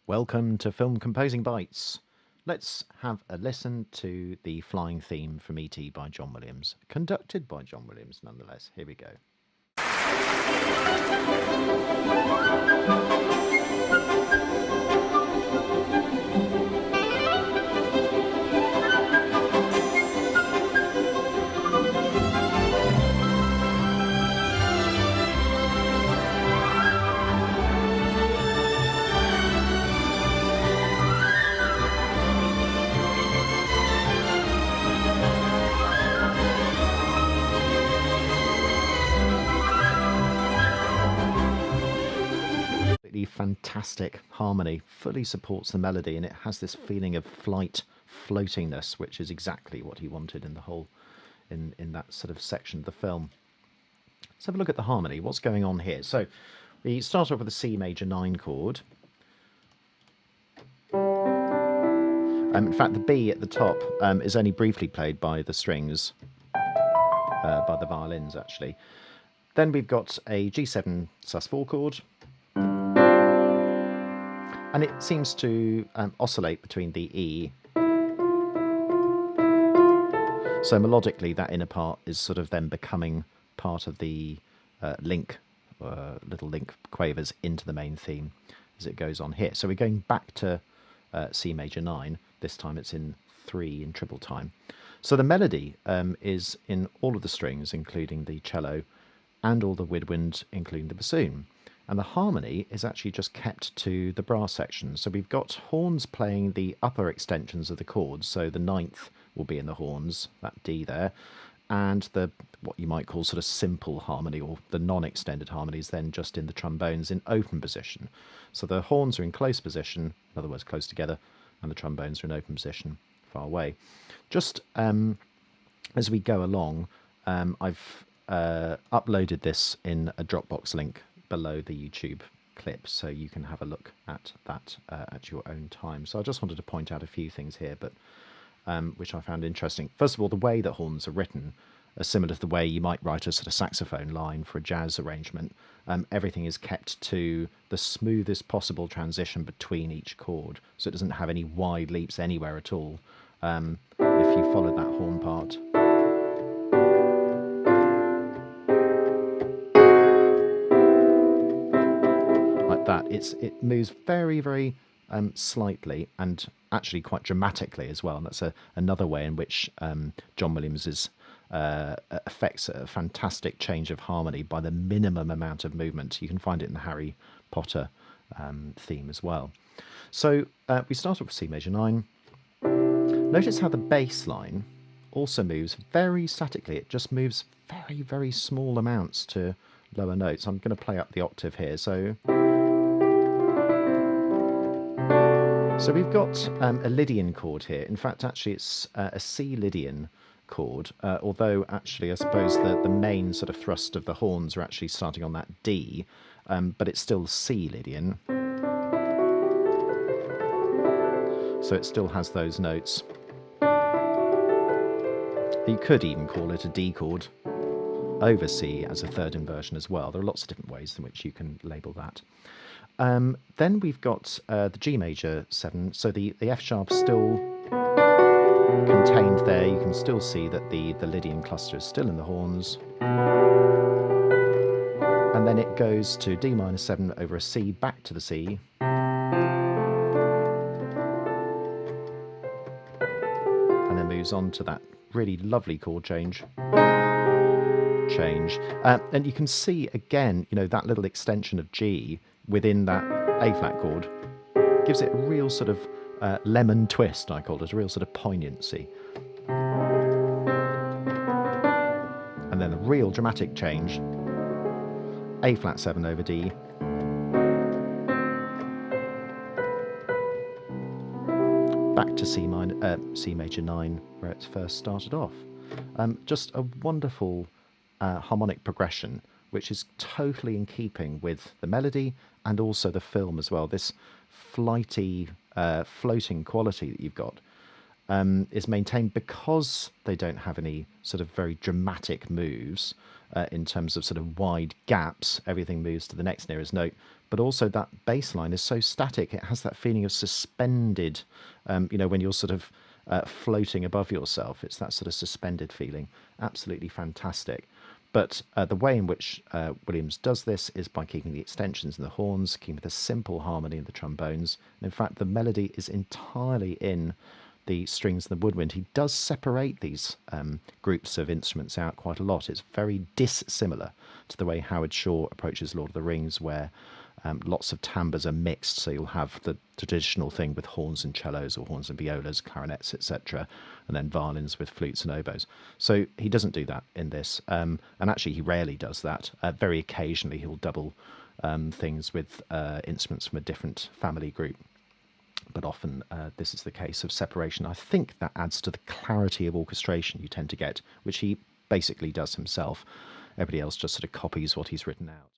Welcome to Film Composing Bites. Let's have a listen to the flying theme from E.T. by John Williams, conducted by John Williams nonetheless. Here we go. Fantastic harmony, fully supports the melody, and it has this feeling of floatingness, which is exactly what he wanted in the whole in that sort of section of the film. Let's have a look at the harmony. What's going on here? So we start off with a C major 9 chord. In fact, the B at the top is only briefly played by the strings, by the violins actually. Then we've got a G7 sus4 chord, and it seems to oscillate between the E. So melodically, that inner part is sort of then becoming part of the little link quavers into the main theme as it goes on here. So we're going back to C major 9. This time it's in 3 in triple time. So the melody is in all of the strings, including the cello, and all the woodwind, including the bassoon. And the harmony is actually just kept to the brass section. So we've got horns playing the upper extensions of the chords. So the 9th will be in the horns, that D there, and the what you might call sort of simple harmony, or the non-extended harmonies, then just in the trombones in open position. So the horns are in close position, in other words close together, and the trombones are in open position far away. Just as we go along, I've uploaded this in a Dropbox link below the YouTube clip, so you can have a look at that at your own time. So I just wanted to point out a few things here, but which I found interesting. First of all, the way that horns are written are similar to the way you might write a sort of saxophone line for a jazz arrangement. Everything is kept to the smoothest possible transition between each chord, so it doesn't have any wide leaps anywhere at all. If you follow that horn part, that it moves very, very slightly, and actually quite dramatically as well. And that's another way in which John Williams affects a fantastic change of harmony by the minimum amount of movement. You can find it in the Harry Potter theme as well. So we start off with C major 9. Notice how the bass line also moves very statically. It just moves very, very small amounts to lower notes. I'm going to play up the octave here. So we've got a Lydian chord here. In fact, actually it's a C Lydian chord, although actually I suppose the main sort of thrust of the horns are actually starting on that D, but it's still C Lydian. So it still has those notes. You could even call it a D chord over C as a third inversion as well. There are lots of different ways in which you can label that. Then we've got the G major 7, so the F sharp still contained there. You can still see that the Lydian cluster is still in the horns. And then it goes to D minor 7 over a C, back to the C. And then moves on to that really lovely chord change. And you can see again, that little extension of G within that A flat chord gives it a real sort of lemon twist, I call it, a real sort of poignancy. And then a real dramatic change, A flat 7 over D. Back to C major 9, where it's first started off. Just a wonderful harmonic progression, which is totally in keeping with the melody and also the film as well. This flighty, floating quality that you've got is maintained because they don't have any sort of very dramatic moves in terms of sort of wide gaps. Everything moves to the next nearest note, but also that bass line is so static. It has that feeling of suspended, when you're sort of floating above yourself. It's that sort of suspended feeling. Absolutely fantastic. But the way in which Williams does this is by keeping the extensions in the horns, keeping the simple harmony in the trombones. And in fact, the melody is entirely in the strings and the woodwind. He does separate these groups of instruments out quite a lot. It's very dissimilar to the way Howard Shore approaches Lord of the Rings, where lots of timbres are mixed. So you'll have the traditional thing with horns and cellos, or horns and violas, clarinets, etc., and then violins with flutes and oboes. So he doesn't do that in this, and actually he rarely does that. Very occasionally he'll double things with instruments from a different family group, but often this is the case of separation. I think that adds to the clarity of orchestration you tend to get, which he basically does himself. Everybody else just sort of copies what he's written out.